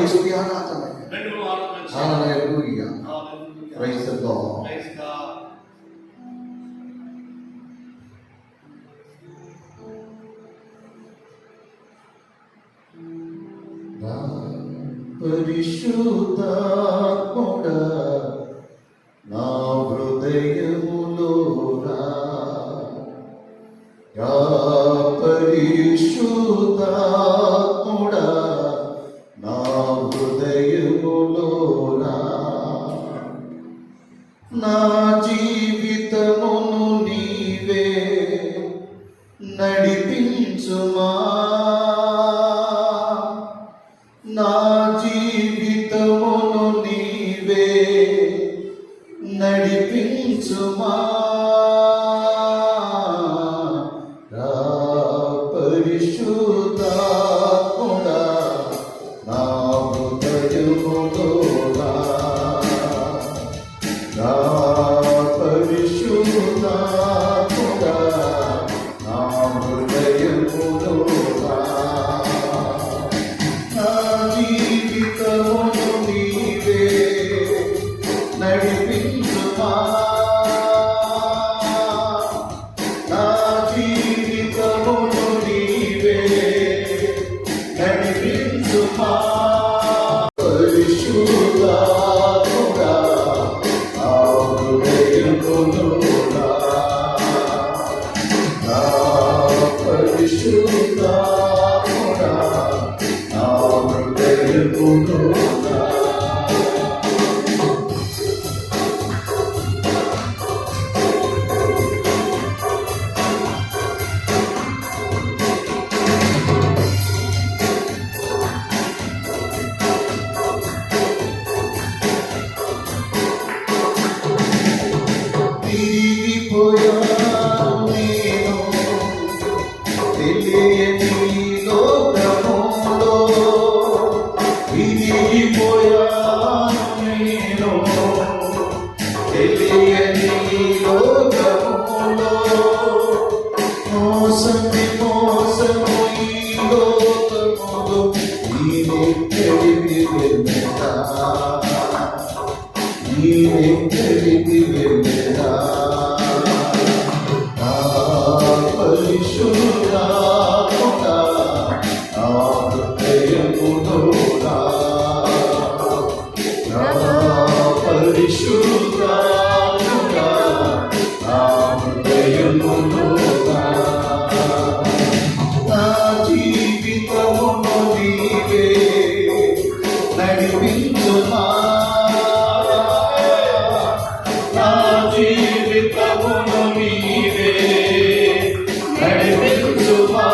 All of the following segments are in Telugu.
యేసుకి ఆరాధన. హల్లెలూయా. Praise the Lord. పరిశుద్ధాత్ముడా నా హృదయములోనా, యా పరిశుద్ధాత్ముడా నా హృదయములోనా, నా జీవితమును నీవే నడిపించుమా, నా జీవితమును నీవే నడిపించుమా, పరిశుద్ధాత్ముడా నా హృదయములోనా, పరిశుద్ధాత్ముడా నా హృదయములోనా, నా జీవితమును నీవే నడిపించుమా, నా జీవితమును నీవే నడిపించుమా, పరిశుద్ధాత్ముడా నా హృదయములోనా, పరిశుద్ధాత్ముడా నా హృదయములోనా. తిరిగిపోయాను నేను తెలియని లోకములో, తిరిగిపోయాను నేను తెలియని లోకములో, మోసము ఈ లోకములో నీవెక్కడికి వెళ్ళెదా, నీవెక్కడికి వెళ్ళెదా, పరిశుద్ధాత్ముడా నా హృదయములోనా, పరిశుద్ధాత్ముడా నా హృదయములోనా, నా జీవితమును నీవే నడిపించుమా, నా జీవితమును నీవే నడిపించుమా,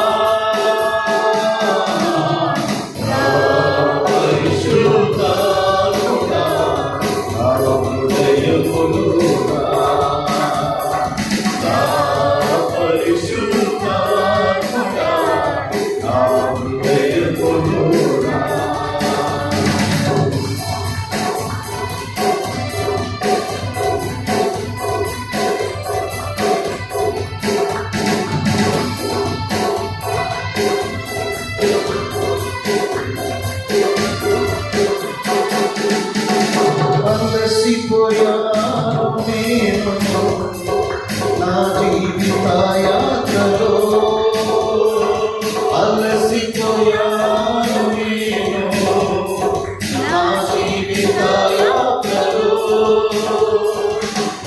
పరిశుద్ధాత్ముడా నా హృదయములోనా, పరిశుద్ధాత్ముడా నా హృదయములోనా. అలసిపోయాను నేను నా జీవిత యాత్రలో, అలసిపోయాను నేను నా జీవిత యాత్రలో,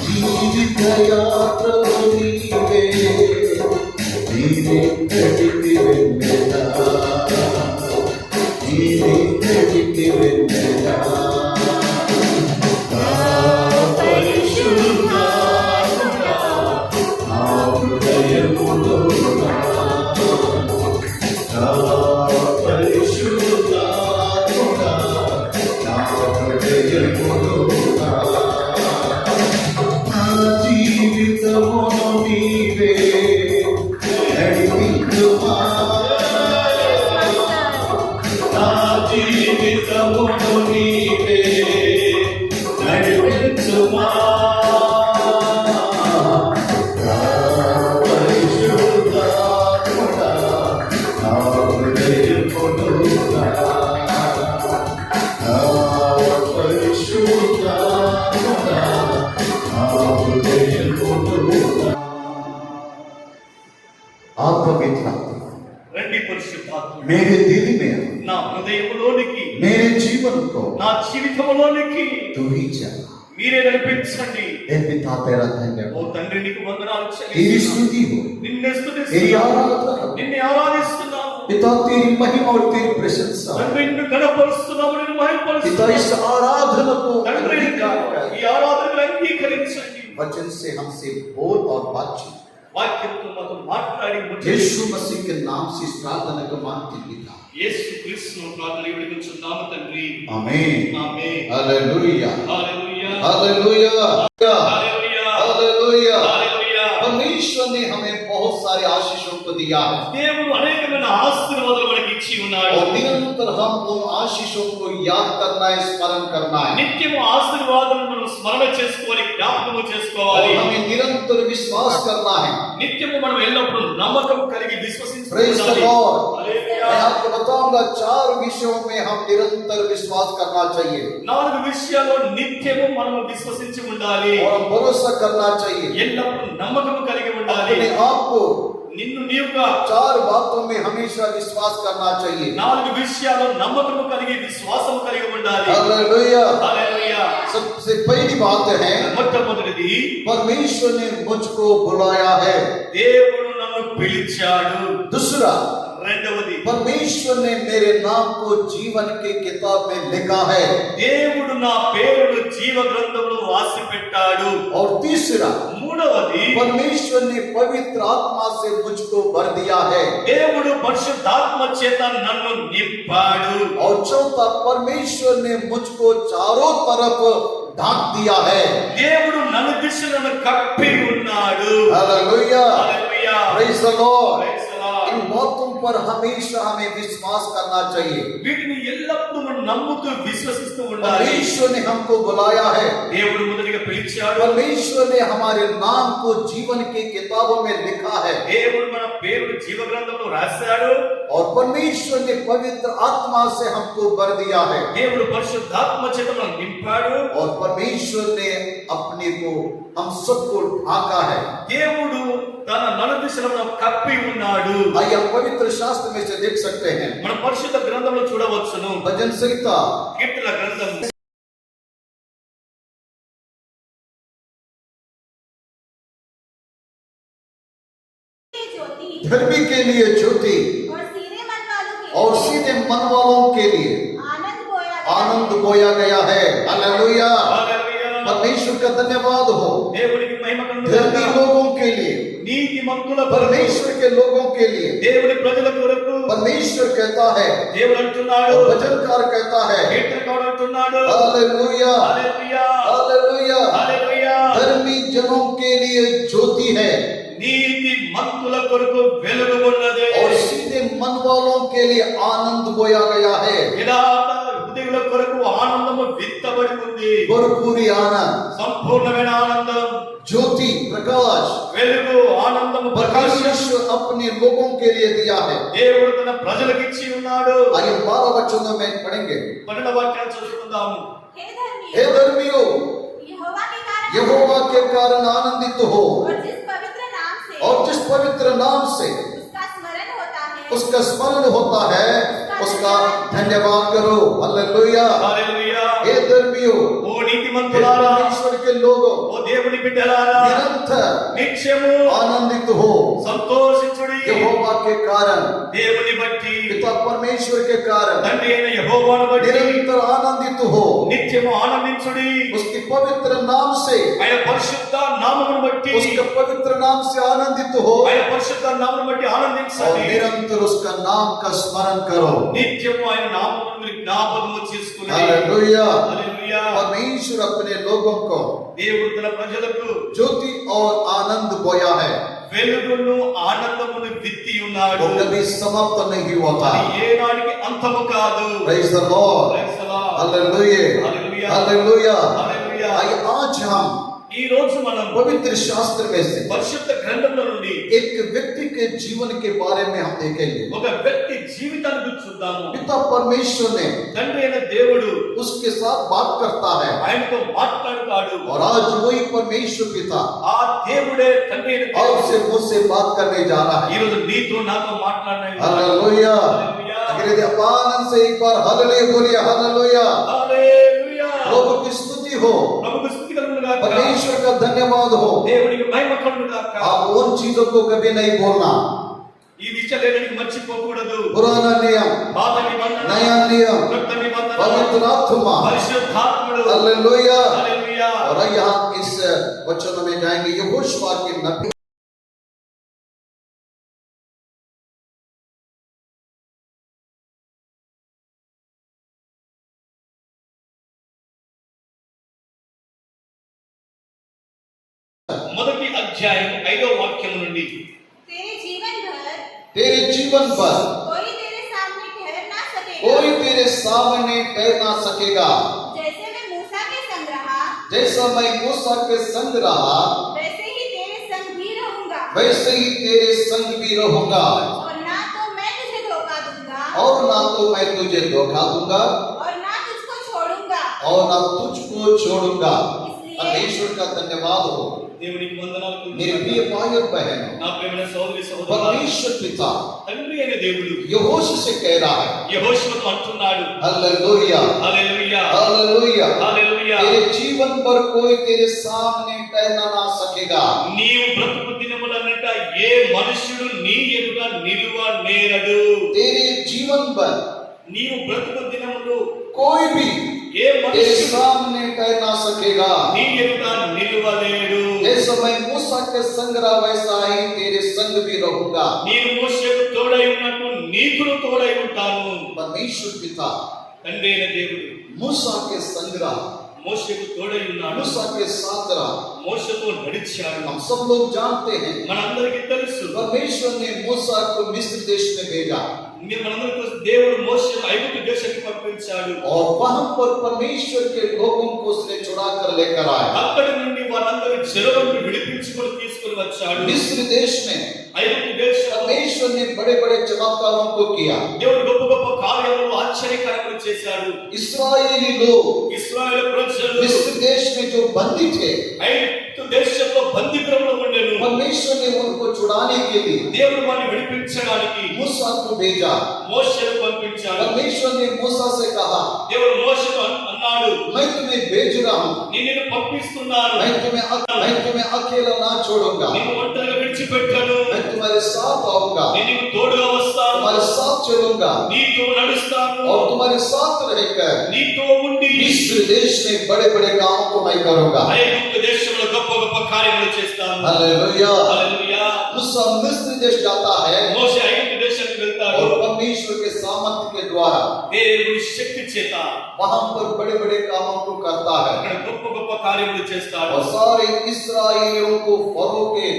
జీవిత యాత్రలో నీవే నీవెక్కడికి వెళ్ళెదా, నీవెక్కడికి వెళ్ళెదా, పరిశుద్ధాత్ముడా నా హృదయములోనా, పరిశుద్ధాత్ముడా నా హృదయములోనా, నా జీవిత पवित्र आत्मा రండి పరిశుద్ధాత్మ मेरे दिल में నా హృదయంలోనికి मेरे जीवन को నా జీవితంలోనికి तू ही चला। మీరే నడిపించండి. हे पिता तेरा ఓ धन्यवाद, తండ్రి నీకు వందనాలు तेरी చెల్లిస్తున్నాను. स्तुति हो, నిన్నే तेरी స్తుతిస్తున్నాను, आराधना हो। నిన్నే ఆరాధిస్తున్నాను. पिता तेरी महिमा और तेरी प्रशंसा, తండ్రి నిన్ను గణపరుస్తున్నాము, నిన్ను पिता మహిమపరుస్తున్నాము. इस आराधना को తండ్రి अंगीकार कर। ఈ ఆరాధనను అంగీకరించండి. वचन से हमसे बोल और बातचीत। వాక్యంతో మాతో మాట్లాడి यीशु मसीह के नाम से इस प्रार्थना को मांगते पिता, యేసు క్రీస్తు ప్రార్థన విడుచున్నాము తండ్రి. आमीन। ఆమేన్. हालेलुया, హల్లెలూయా, हालेलुया, హల్లెలూయా, हालेलुया। హల్లెలూయా. परमेश्वर ने हमें बहुत सारे आशीषों को दिया है దేవుడు అనేకమైన ఆశీర్వాదాలు మనకి ఇచ్చి ఉన్నాడు. और निरंतर हम उन आशीषों को याद करना है, स्मरण करना है నిత్యము ఆశీర్వాదాలను మనం స్మరణ చేసుకోవాలి, జ్ఞాపకము और చేసుకోవాలి. हमें निरंतर विश्वास करना है। నిత్యము మనం ఎల్లప్పుడూ నమ్మకం కలిగి Praise the విశ్వసించాలి. Lord। హల్లెలూయా. मैं आपको बताऊंगा 4 विषयों में हम निरंतर विश्वास करना चाहिए 4 విషయాల్లో నిత్యము మనం విశ్వసించి ఉండాలి. और हम भरोसा करना चाहिए ఎల్లప్పుడూ నమ్మకం కలిగి ఉండాలి. अपने आप को నిన్ను నీవుగా 4 बातों में हमेशा विश्वास करना चाहिए। 4 విషయాల్లో నమ్మకము కలిగి విశ్వాసము కలిగి ఉండాలి. हालेलुया। హల్లెలూయా. सबसे पहली बात है మొట్టమొదటిది, परमेश्वर ने मुझको बुलाया है। దేవుడు నన్ను పిలిచాడు. दूसरा, రెండవది, परमेश्वर ने मेरे नाम को जीवन के किताब में लिखा है। దేవుడు నా పేరును జీవ గ్రంథంలో రాసి పెట్టాడు. और तीसरा, మూడవది, परमेश्वर ने पवित्र आत्मा से मुझको भर दिया है। దేవుడు పరిశుద్ధాత్మ చేత నన్ను నింపాడు. और चौथा, परमेश्वर ने मुझको चारों तरफ ढांक दिया है। దేవుడు నన్ను దిశలను కప్పి ఉన్నాడు. Hallelujah, hallelujah. Praise the Lord. Praise the Lord. इन बातों पर हमेशा हमें विश्वास करना चाहिए। వీటిని ఎల్లప్పుడూ మనం నమ్ముతూ విశ్వసిస్తూ ఉండాలి. परमेश्वर ने हमको बुलाया है, దేవుడు మొదటిగా పిలిచాడు. परमेश्वर ने हमारे नाम को जीवन की किताबों में लिखा है దేవుడు మన పేరును జీవ గ్రంథంలో రాశాడు. और परमेश्वर ने पवित्र आत्मा से हमको भर दिया है దేవుడు పరిశుద్ధాత్మ చేత మనల్ని నింపాడు. और परमेश्वर ने अपने को हम सबको ढाका है। దేవుడు తన నలుదిశలను కప్పి ఉన్నాడు. आइए हम पवित्र शास्त्र में से देख सकते हैं। మన పరిశుద్ధ గ్రంథంలో చూడవచ్చును. भजन संहिता కీర్తన గ్రంథం ज्योति धर्मी के लिए ज्योति और सीधे मन वालों और सीधे मन वालों के के लिए आनंद बोया गया है। हालेलुया, హల్లెలూయా. परमेश्वर का धन्यवाद हो। దేవునికి మహిమ కలుగును धर्मी గాక. लोगों के लिए, నీతిమంతుల కొరకు, परमेश्वर के लोगों के लिए దేవుని ప్రజల కొరకు परमेश्वर कहता है దేవుడు అంటున్నాడు. और भजनकार कहता है కీర్తనకారుడు అంటున్నాడు. हालेलुया, హల్లెలూయా, हालेलुया। హల్లెలూయా. धर्मी जनों के लिए ज्योति है నీతిమంతుల కొరకు వెలుగు ఉన్నది. और सीधे मन वालों के लिए आनंद बोया गया है। యథార్థ హృదయుల కొరకు ఆనందము విత్తబడి ఉంది. भरपूरी आनंद, సంపూర్ణమైన ఆనందం, ज्योति, प्रकाश వెలుగు, ఆనందము, ప్రకాశం परमेश्वर अपने लोगों के लिए दिया है। దేవుడు తన ప్రజలకు ఇచ్చి ఉన్నాడు. आइए 12 वचनों में पढ़ेंगे। 12వ వాక్యాన్ని చదువుకుందాము. हे धर्मी हे धर्मियों, यहोवा के कारण यहोवा के कारण आनंदित हो और जिस पवित्र नाम से और जिस पवित्र नाम से उसका स्मरण होता है उसका स्मरण होता है उसका धन्यवाद करो। हालेलुया। హల్లెలూయా. हे धर्मियों, ఓ हे నీతిమంతులారా, परमेश्वर के लोगों, ఓ దేవుని బిడ్డలారా, निरंतर నిత్యము आनंदित हो సంతోషించుడి. यहोवा के कारण, దేవుని బట్టి, पिता परमेश्वर के कारण తండ్రి అయిన యెహోవాను బట్టి निरंतर आनंदित हो। నిత్యము ఆనందించుడి. उसके पवित्र नाम से, ఆయన పరిశుద్ధ నామమును బట్టి, उसके पवित्र नाम से आनंदित हो ఆయన పరిశుద్ధ నామమును బట్టి और ఆనందించండి. निरंतर उसका नाम का स्मरण करो। నిత్యము ఆయన నామమును మీరు జ్ఞాపకము చేసుకుని. हालेलुया। హల్లెలూయా. परमेश्वर अपने लोगों को దేవుడు తన ప్రజలకు ज्योति और आनंद बोया है, వెలుగును ఆనందమును విత్తి ఉన్నాడు. वो कभी समाप्त नहीं होता। అది ఏనాటికి అంతము కాదు. Praise the Lord, Praise the Lord. Hallelujah, Hallelujah. Hallelujah. Hallelujah. आइए आज हम ఈ రోజు మనం पवित्र शास्त्र में से పరిశుద్ధ గ్రంథంలో నుండి एक व्यक्ति के जीवन के बारे में हम देखेंगे। ఒక వ్యక్తి జీవితాన్ని గురించి చూద్దాము. पिता परमेश्वर ने తండ్రి అయిన దేవుడు उसके साथ बात करता है ఆయనతో మాట్లాడుతాడు. और आज वही परमेश्वर पिता ఆ దేవుడే తండ్రి అయిన దేవుడు आपसे मुझसे बात करने जा रहा ఈ है। రోజు నీతో నాతో మాట్లాడనై हालेलुया। अंग्रेजी अपान से एक बार हालेलुया बोलिए, हालेलुया। హల్లెలూయా. प्रभु की स्तुति हो, ప్రభువుకు స్తుతి కలుగును గాక. परमेश्वर का धन्यवाद हो। దేవునికి మహిమ కలుగును గాక. आप उन चीजों को कभी नहीं बोलना। ఈ విషయాలన్నీ మర్చిపోకూడదు. पुराना नियम, పాత నిబంధన, नया नियम, కొత్త నిబంధన, पवित्र आत्मा, పరిశుద్ధాత్ముడు. हालेलुया। హల్లెలూయా. और यहाँ इस वचन में जाएंगे यहोशुआ के नबी మొదటి అధ్యాయం 5వ వాక్యం నుండి तेरे जीवन भर तेरे जीवन पर कोई तेरे सामने ठहर ना सकेगा। कोई तेरे सामने ठहर ना सकेगा। जैसे मैं मूसा के संग रहा, जैसा मैं मूसा के संग रहा, वैसे ही तेरे संग भी रहूंगा। वैसे ही तेरे संग भी रहूंगा। और ना तो मैं तुझे धोखा दूंगा, और ना तो मैं तुझे धोखा दूंगा, और ना तुझको छोड़ूंगा। और ना तुझको छोड़ूंगा। इसलिए परमेश्वर का धन्यवाद हो। దేవునికి వందనాలు. मेरे प्रिय भाई और बहनों, నా ప్రియమైన సోదరి సోదరులారా, परमेश्वर पिता తండ్రి అయిన దేవుడు यहोशू से कह रहा है, యెహోషువతో అంటున్నాడు. हालेलुया, హల్లెలూయా. हालेलुया। హల్లెలూయా. तेरे जीवन पर कोई तेरे सामने ठहरना ना सकेगा। నీవు బ్రతుకు దినములన్నట ఏ మనుష్యుడు నీ ఎదుట నిలువ నేరడు. तेरे जीवन पर నీవు బ్రతుకు దినములు कोई भी ఏ तेरे మనుష్యుడు सामने ठहर ना सकेगा। నీ ఎదుట నిలువలేడు. जैसा मैं मूसा के संग रहा, वैसा ही तेरे संग भी रहूंगा। నేను మోషేకు తోడై ఉన్నట్టు నీకును తోడై ఉంటాను. परमेश्वर पिता తండ్రి అయిన దేవుడు मूसा के संग रहा, మోషేకు తోడై ఉన్నాడు. मूसा के साथ रहा। మోషేతో నడిచాడు. हम सब लोग जानते हैं మనందరికీ తెలుసు परमेश्वर ने मूसा को मिस्र देश में भेजा మనందరికీ తెలుసు దేవుడు మోషేను ఐగుప్తు దేశానికి పంపించాడు. और वहां पर परमेश्वर के लोगों को उसने छुड़ा कर लेकर आया। అక్కడి నుండి వారందరి చెరలోకి విడిపించుకొని తీసుకొని వచ్చాడు. मिस्र देश में ఐగుప్తు దేశంలో परमेश्वर ने बड़े बड़े चमत्कारों को किया। దేవుడు గొప్ప గొప్ప కార్యాలను ఆశ్చర్యకరములు చేశాడు. इस्राएली लोग ఇశ్రాయేలు ప్రజలు मिस्र देश में जो बंदी थे, ఐగుప్తు దేశంలో బందీగృహంలో ఉండేను. परमेश्वर ने उनको छुड़ाने के लिए దేవుడు వారిని విడిపించడానికి मूसा को भेजा। మోషేను పంపించాడు. परमेश्वर ने मूसा से कहा, దేవుడు మోషేతో అన్నాడు, मैं तुम्हें भेज रहा हूँ, నిన్ను పంపిస్తున్నాను. मैं तुम्हें अकेला ना छोड़ूंगा, నిన్ను ఒంటరిగా విడిచిపెట్టను. मैं तुम्हारे साथ आऊंगा, నేను నీకు తోడుగా వస్తాను. तुम्हारे साथ चलूंगा నీతో నడుస్తాను. और तुम्हारे साथ रहकर నీతో ఉండి मिस्र देश में बड़े बड़े कामों को मैं करूंगा। ఐగుప్తు దేశంలో గొప్ప గొప్ప కార్యములు చేస్తాను. हालेलुया। హల్లెలూయా. मूसा मिस्र देश जाता है మోషే ఐగుప్తు దేశానికి వెళ్తాడు. और परमेश्वर के सामर्थ्य के द्वारा దేవుని శక్తి చేత वहां पर बड़े बड़े कामों को करता है అక్కడ గొప్ప గొప్ప కార్యములు చేస్తాడు. और सारे इस्राएलियों को फरो के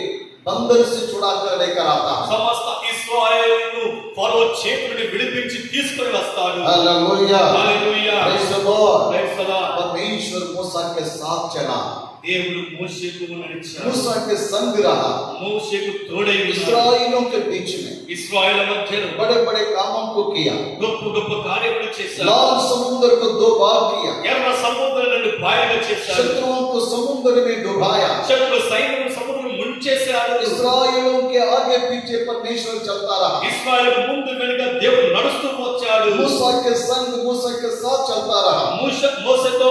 बंधन से छुड़ा कर लेकर आता है। సమస్త ఇశ్రాయేలును ఫరో చేతి నుండి విడిపించి తీసుకొని వస్తాడు. Hallelujah. Hallelujah. Praise the Lord। Praise the Lord. परमेश्वर मूसा के साथ चला, దేవుడు మోషేకు నడిచాడు. मूसा के संग रहा, మోషేకు తోడై ఉన్నాడు. इस्राएलियों के बीच में ఇశ్రాయేలు మధ్యలో बड़े बड़े कामों को किया। గొప్ప గొప్ప కార్యములు చేశాడు. लाल समुद्र को दो बार किया, ఎర్ర సముద్రం నుండి బాయగా చేశాడు. शत्रुओं को समुद्र में डुबाया। శత్రు సైన్యం సముద్రం ముంచేశాడు. इस्राएलियों के आगे पीछे परमेश्वर चलता रहा, ఇశ్రాయేలు ముందు వెనుక దేవుడు నడుస్తూ వచ్చాడు. मूसा के संग मूसा के साथ चलता रहा। మోషేతో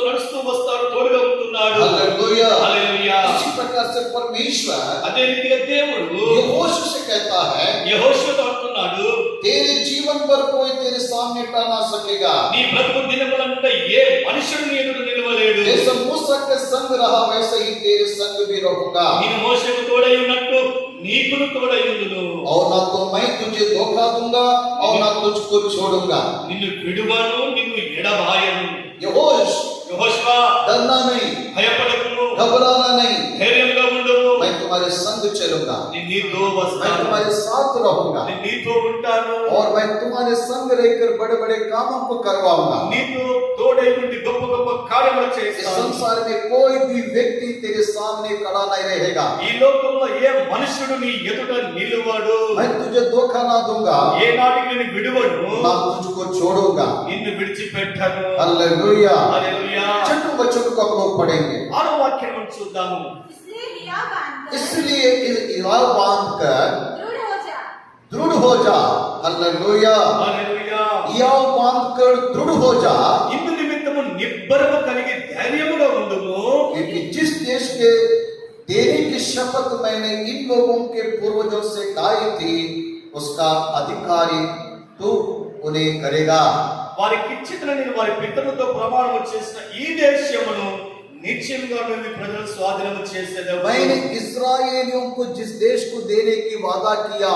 నడుస్తూ వస్తాడు, తోడుగా ఉంటున్నాడు. हालेलुया। హల్లెలూయా. इसी प्रकार से परमेश्वर అదే రీతిగా దేవుడు यहोशू से कहता है, యెహోషువతో అంటున్నాడు, तेरे जीवन पर कोई तेरे सामने टल ना सकेगा। నీ బ్రతుకు దినములంతా ఏ మనుషుడు నీ ఎదుట నిలవలేడు. जैसे मूसा के संग रहा, वैसे ही तेरे संग भी रहूंगा। నేను మోషేకు తోడై ఉన్నట్టు నీకును తోడై ఉండును. और ना तो मैं तुझे धोखा दूंगा और ना तुझको छोड़ूंगा। నిన్ను విడువను, నిన్ను ఎడబాయను. यहोश, యెహోషువా, डरना नहीं, భయపడకుము, घबराना नहीं, ధైర్యంగా ఉండుము. मैं तुम्हारे संग चलूंगा, నేను నీతో मैं వస్తాను, तुम्हारे साथ रहूंगा నేను నీతో ఉంటాను, और मैं तुम्हारे संग रहकर बड़े बड़े कामों को करवाऊंगा। నీతో తోడై ఉండి గొప్ప గొప్ప కార్యములు इस చేస్తాను. संसार में कोई भी व्यक्ति तेरे सामने खड़ा नहीं रहेगा। ఈ లోకంలో ఏ మనుషుడు నీ ఎదుట నిలువడు. मैं तुझे धोखा ना दूंगा, ఏ నాటికి నిన్ను విడువను, ना तुझको छोड़ूंगा। నిన్ను విడిచిపెట్టను. हालेलुया। హల్లెలూయా. छठवें वचन को हम लोग पढ़ेंगे। ఆరో వాక్యం మనం చూద్దాము. इसलिए हिया बांधकर इसलिए इरा बांध कर दृढ़ हो जा। हालेलुया। హల్లెలూయా. इरा बांध कर दृढ़ हो जा, ఇందు నిమిత్తము నిబ్బరము కలిగి ధైర్యముగా ఉండుము. क्योंकि जिस देश के देने की शपथ मैंने इन लोगों के पूर्वजों से खाई थी, उसका अधिकारी तू उन्हें करेगा। వారికి ఇచ్చిన నేను వారి పితరులతో ప్రమాణము చేసిన ఈ దేశమును నిశ్చయంగా నువ్వు ఈ ప్రజల స్వాధీనము చేసేదవు. मैंने इस्राएलियों को जिस देश को देने की वादा किया,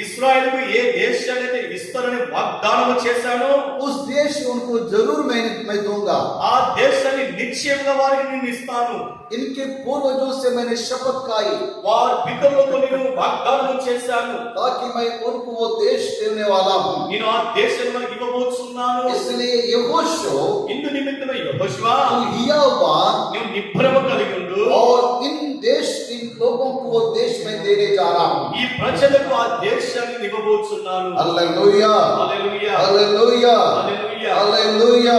ఇశ్రాయేలుకు ఏ దేశాన్ని అయితే ఇస్తారని వాగ్దానము చేశానో उस देश उनको जरूर मैं दूंगा। ఆ దేశాన్ని నిశ్చయంగా వారికి నేను ఇస్తాను. इनके पूर्वजों से मैंने शपथ खाई, వారి పితరులతో నేను వాగ్దానము చేశాను. ताकि मैं उनको वो देश देने वाला हूँ। నేను ఆ దేశాన్ని మనకి ఇవ్వబోతున్నాను. इसलिए यहोशू ఇందు నిమిత్తమే యెహోషువా तू हिया बांध నువ్వు నిబ్బరము కలిగి ఉండు. और इन लोगों को वो देश में देने जा रहा हूँ। ఈ ప్రజలకు ఆ దేశాన్ని ఇవ్వబోతున్నాను. हालेलुया। హల్లెలూయా. हालेलुया। హల్లెలూయా. हालेलुया। హల్లెలూయా.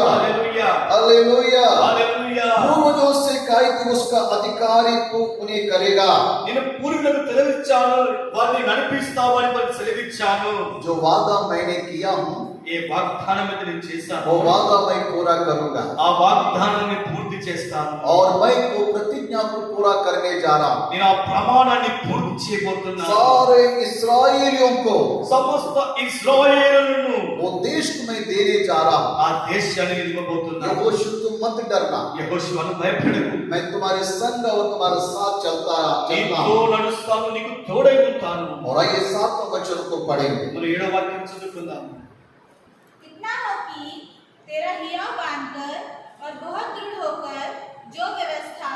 हालेलुया। హల్లెలూయా. पूर्वजों से खाई थी, उसका अधिकारी तू उन्हें करेगा। నేను పూర్వీకులకు తెలివిచ్చాను, వారిని నడిపిస్తావు అని వారికి సెలవిచ్చాను. जो वादा मैंने किया हूँ, ఏ వాగ్దానం అయితే నేను చేశాను वो वादा मैं पूरा करूंगा, ఆ వాగ్దానాన్ని పూర్తి చేస్తాను. और मैं वो प्रतिज्ञा को पूरा करने जा रहा हूँ। నేను ఆ ప్రమాణాన్ని పూర్తి చేయబోతున్నాను. सारे इस्राएलियों को సమస్త ఇశ్రాయేలును वो देश को मैं देने जा रहा हूँ। ఆ దేశాన్ని నేను ఇవ్వబోతున్నాను. यहोशू तुम मत डरना, యెహోషువను భయపడకు, मैं तुम्हारे संग और तुम्हारे साथ चलता నీతో हूँ। నడుస్తాను, నీకు తోడై ఉంటాను. और आइए 7वें वचन को पढ़ेंगे। మనం 7వ వాక్యం చదువుకుందాం. इतना हो कि तेरा हिया बांधकर और बहुत दृढ़ होकर जो व्यवस्था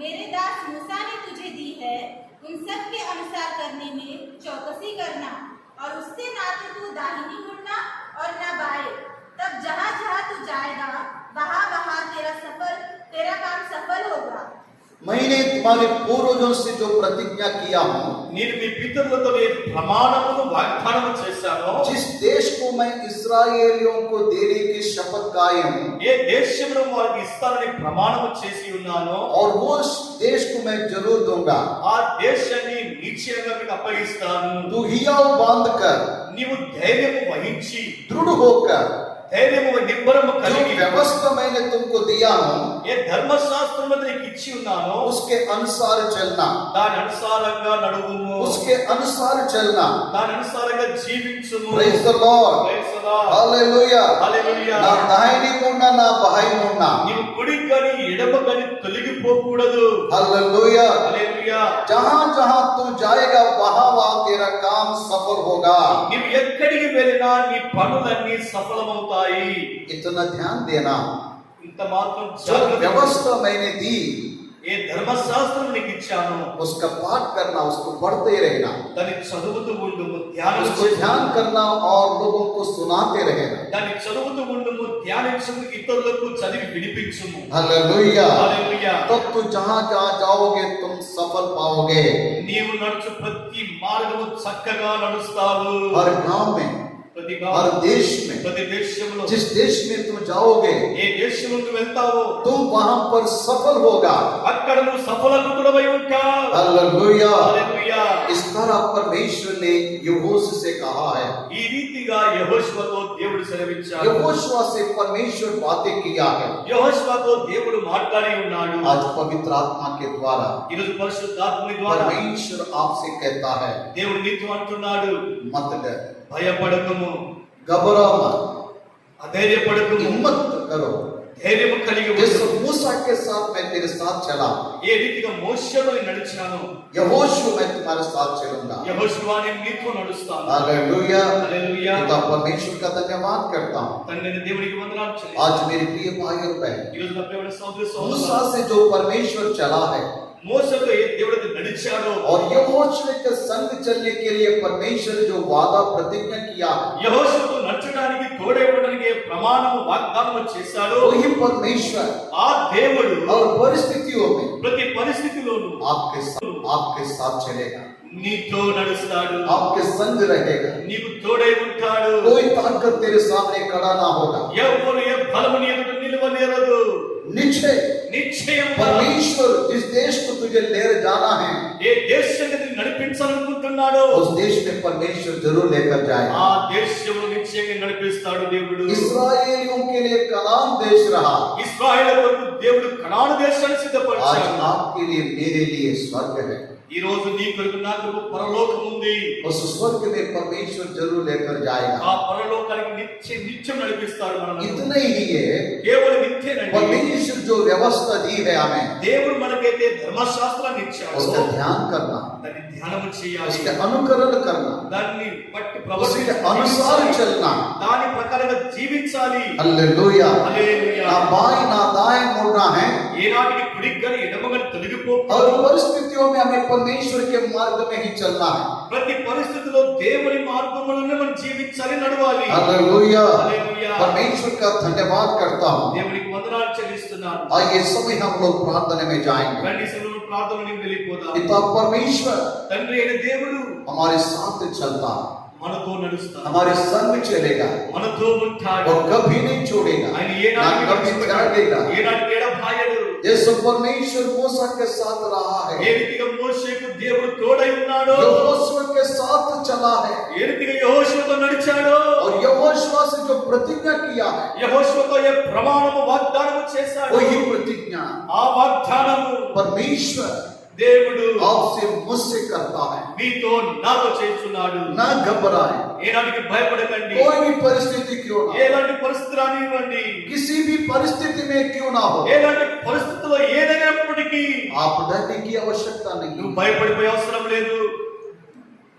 मेरे दास मूसा ने तुझे दी है, उन सब के अनुसार करने में चौकसी करना, और उससे ना तो तू दाहिनी मुड़ना और न बाएं। तब जहाँ जहाँ तू जाएगा वहाँ वहाँ तेरा काम सफल होगा। मैंने तुम्हारे पूर्वजों से जो प्रतिज्ञा किया हूँ, నేను మీ పితరులతో నేను ప్రమాణమును వాగ్దానము చేశాను. जिस देश को मैं इस्राएलियों को देने की शपथ खाई हूँ, ఏ దేశమును వారికి ఇస్తానని ప్రమాణము చేసి ఉన్నానో और वो देश को मैं जरूर दूंगा। ఆ దేశాన్ని నిశ్చయంగా మీకు అప్పగిస్తాను. तू हिया बांध कर, నీవు ధైర్యము వహించి, दृढ़ होकर, ధైర్యము నిబ్బరము जो కలిగి व्यवस्था मैंने तुमको दिया हूँ, ఏ ధర్మశాస్త్రము నీకు ఇచ్చి ఉన్నానో उसके अनुसार चलना, దాని అనుసారంగా నడువుము, उसके अनुसार चलना। దాని అనుసారంగా జీవించుము. Praise the Lord. Praise the Lord. Hallelujah. హల్లెలూయా. ना दाहिनी मुड़ना, ना बाएं मुड़ना। నీవు కుడి గాని ఎడమ గాని తొలగిపోకూడదు. Hallelujah. హల్లెలూయా. जहाँ जहाँ तू जाएगा वहाँ वहाँ तेरा काम सफल होगा। నీవు ఎక్కడికి వెళ్ళినా నీ పనులన్నీ సఫలమవుతాయి. इतना ध्यान देना, ఇంత మాత్రం जो జాగ్రత్త. व्यवस्था मैंने दी ఏ ధర్మశాస్త్రం నీకు ఇచ్చాను उसका पाठ करना, उसको पढ़ते रहना, దాన్ని చదువుతూ ఉండుము, ధ్యానం उसको చేయి. ध्यान करना और लोगों को सुनाते रहना। దాన్ని చదువుతూ ఉండుము, ధ్యానించుము, ఇతరులకు చదివి వినిపించుము. हालेलुया। హల్లెలూయా. तब तू जहाँ जहाँ जाओगे तुम सफल पाओगे। నీవు నడుచు ప్రతి మార్గము చక్కగా నడుస్తావు. हर गांव में, ప్రతి हर देश में, ప్రతి దేశంలో जिस देश में तुम जाओगे ఏ దేశంలోకి వెళ్తావో तुम वहां पर सफल होगा। అక్కడ నువ్వు సఫలవంతుడవై ఉంటావు. हालेलुया। హల్లెలూయా. इस तरह परमेश्वर ने यहोशू से कहा है, ఈ రీతిగా యెహోషువతో దేవుడు సెలవిచ్చాడు. यहोशू से परमेश्वर बातें किया है। యెహోషువతో దేవుడు మాట్లాడి ఉన్నాడు. आज पवित्र आत्मा के द्वारा ఈ రోజు పరిశుద్ధాత్మని ద్వారా परमेश्वर आपसे कहता है, దేవుడు నీతో అంటున్నాడు, मत डर, భయపడకము, घबराओ मत, అధైర్యపడకము, हिम्मत करो। ధైర్యము కలిగి जिस ఉండు. मूसा के साथ मैं तेरे साथ चला, ఏ రీతిగా మోషేతో నేను నడిచాను, यहोशू मैं तुम्हारे साथ चलूंगा। యెహోషువా నేను నీతో నడుస్తాను. हालेलुया। హల్లెలూయా. पिता परमेश्वर का धन्यवाद करता हूँ। తండ్రి దేవునికి వందనాలు చెల్లిస్తున్నాను. आज मेरे प्रिय भाई और बहन, ఈ రోజు నా ప్రియమైన సోదరి मूसा సోదరులారా, से जो परमेश्वर चला है, మోషతో ఏ దేవుడితో నడిచాడో, और यहोशू के संग चलने के लिए परमेश्वर जो वादा प्रतिज्ञा किया है, యెహోషువతో నడచడానికి తోడైపోవడానికి ఏ ప్రమాణము వాగ్దానము చేశాడో, वही परमेश्वर ఆ దేవుడు और परिस्थितियों में ప్రతి పరిస్థితిలోనూ आपके साथ चलेगा, నీతో నడుస్తాడు, आपके संग रहेगा। నీకు తోడై ఉంటాడు। कोई ताकत तेरे सामने खड़ा ना होगा। ఎవరు ఏ బలము నీ ఎదుట నిలవనేరదు। निश्चय నిశ్చయంగా परमेश्वर जिस देश को तुझे ले जाना है, ఏ దేశానికి నడిపించాలనుకుంటున్నాడో उस देश में परमेश्वर जरूर लेकर जाएगा। ఆ దేశంలో నిశ్చయంగా నడిపిస్తాడు దేవుడు। इस्राएलियों के लिए कनान देश रहा, ఇశ్రాయేలు కొరకు దేవుడు కనాను దేశాన్ని आज సిద్ధపరిచాడు। आपके लिए मेरे लिए स्वर्ग है। ఈ రోజు నీ కొరకు నా కొరకు పరలోకం ఉంది। उस स्वर्ग में परमेश्वर जरूर लेकर ఆ जाएगा। పరలోకానికి నిత్యం నడిపిస్తాడు మనల్ని। इतना ही है, కేవలం నిత్యనండి। परमेश्वर जो व्यवस्था दी है हमें, దేవుడు మనకైతే ధర్మశాస్త్రాన్ని ఇచ్చాడు, उसका ध्यान करना, దాన్ని ధ్యానం చేయాలి, उसका अनुकरण करना, దాన్ని బట్టి उसके अनुसार चलना। దాని ప్రకారంగా జీవించాలి। हालेलुया। హల్లెలూయా। ना बाएं ना दाएं मुड़ना है, ఏనాటికి కుడిగని ఎడమగని తొలగిపో। और परिस्थितियों में हमें परमेश्वर के मार्ग में ही चलना है। ప్రతి పరిస్థితిలో దేవుని మార్గములోనే మనం జీవించాలి, నడవాలి। हालेलुया। హల్లెలూయా। परमेश्वर का धन्यवाद करता हूँ। దేవునికి వందనాలు చెల్లిస్తున్నాను। आइए समय हम लोग प्रार्थना में जाएंगे। రండి సమయంలో ప్రార్థనలోకి వెళ్ళిపోదాం। पिता परमेश्वर తండ్రి అయిన దేవుడు हमारे साथ चलता है, మనతో నడుస్తాడు, हमारे संग चलेगा, మనతో ఉంటాడు। और कभी नहीं छोड़ेगा, ఆయన ना ఏనాటికి कभी त्यागेगा। ఏనాటికి ఎడబాయడు। जैसे परमेश्वर मूसा के साथ रहा ఏ है, రీతిగా మోషేకు దేవుడు తోడై ఉన్నాడో, यहोशू के साथ चला है, ఏ రీతిగా యెహోషువతో నడిచాడో, और यहोशू से जो प्रतिज्ञा किया है, యెహోషువతో ఏ ప్రమాణము వాగ్దానము చేశాడో, वही प्रतिज्ञा ఆ వాగ్దానము परमेश्वर దేవుడు आपसे मुझसे करता है। మీతో నాతో చేస్తున్నాడు। ना घबराए, ఏనాటికి భయపడకండి। कोई भी परिस्थिति क्यों ना, ఎలాంటి పరిస్థితి రానివ్వండి, किसी भी परिस्थिति में क्यों ना हो, ఎలాంటి పరిస్థితుల్లో ఏదైనప్పటికీ आप डरने की आवश्यकता नहीं। నువ్వు భయపడిపోయే అవసరం లేదు।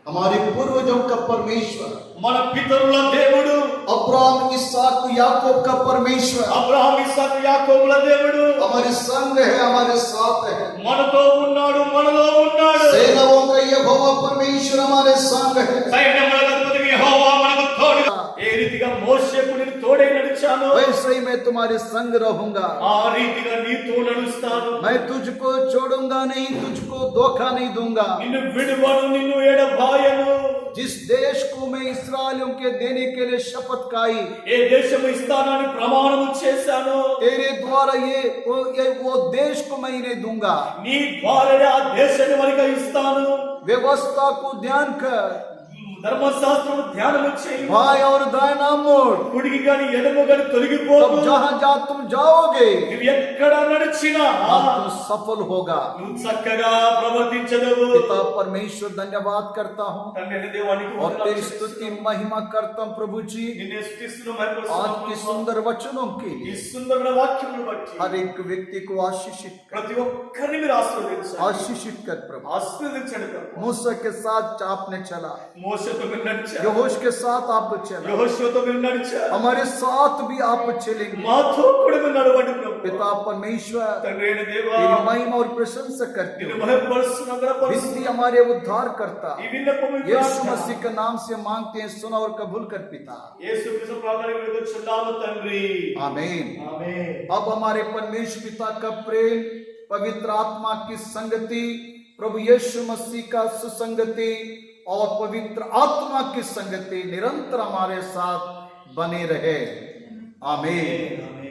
हमारे पूर्वजों का परमेश्वर, మన పితరుల దేవుడు, अब्राहम इसहाक याकूब का परमेश्वर అబ్రహాము ఇస్సాకు యాకోబుల దేవుడు हमारे संग है, हमारे साथ है। మనతో ఉన్నాడు, మనలో ఉన్నాడు। सेनाओं का यहोवा परमेश्वर हमारे संग है। సైన్యములకు అధిపతి యెహోవా మనకు తోడుగా। ఏ రీతిగా మోషేకు నేను తోడై నడిచానో, वैसे ही मैं तुम्हारे संग रहूंगा। ఆ రీతిగా నీతో నడుస్తాను। मैं तुझको छोड़ूंगा नहीं, तुझको धोखा नहीं दूंगा। నిన్ను విడువను, నిన్ను ఎడబాయను। जिस देश को मैं इस्राएलियों के देने के लिए शपथ खाई, ఏ దేశము ఇస్తానని ప్రమాణము చేశానో, तेरे द्वारा वो देश को मैं इन्हें दूंगा। నీ ద్వారానే ఆ దేశాన్ని వారికి ఇస్తాను। व्यवस्था को ध्यान कर, ధర్మశాస్త్రము ధ్యానము చేయి। बाएं और दाएं ना मोड़। కుడికి గాని ఎడమ గాని తొలగిపోకు। तब जहां जहां तुम जाओगे, నువ్వు ఎక్కడ నడిచినా तब तुम सफल होगा। నువ్వు చక్కగా ప్రవర్తించదవు। पिता परमेश्वर धन्यवाद करता हूँ తండ్రి అయిన దేవానికి और వందనాలు तेरी చెల్లిస్తున్నాను। स्तुति महिमा करता हूँ प्रभु जी। నిన్నే స్తుతిస్తున్నాను, आज की మహిమపరుస్తున్నాను। सुंदर वचनों के ఈ लिए సుందరమైన వాక్యమును బట్టి हर एक व्यक्ति को आशीषित कर, ప్రతి ఒక్కరిని మీరు ఆశీర్వదించండి, आशीषित कर प्रभु। ఆశీర్వదించండి ప్రభు। मूसा के साथ आपने चला, మోషేతో మీరు నడిచారు, यहोश के साथ आप चला, యెహోషువతో మీరు నడిచారు, हमारे साथ भी आप चलेंगे। మాతో కూడా మీరు నడవండి ప్రభు। पिता परमेश्वर తండ్రి అయిన దేవా, तेरी महिमा और प्रशंसा करते నిన్ను हो। మహిమపరుస్తున్నాను, विनती గణపరుస్తున్నాను। हमारे उद्धार करता ఈ విన్నపము ఈ यीशु ప్రార్థన मसीह के नाम से मांगते हैं, सुना और कबूल कर पिता। యేసుక్రీస్తు ప్రార్థనకు వేడుకొంచున్నాము తండ్రి। आमीन। ఆమేన్। अब हमारे परमेश्वर पिता का प्रेम, पवित्र आत्मा की संगति, प्रभु यीशु मसीह का सुसंगति और पवित्र आत्मा की संगति निरंतर हमारे साथ बने रहे। आमीन।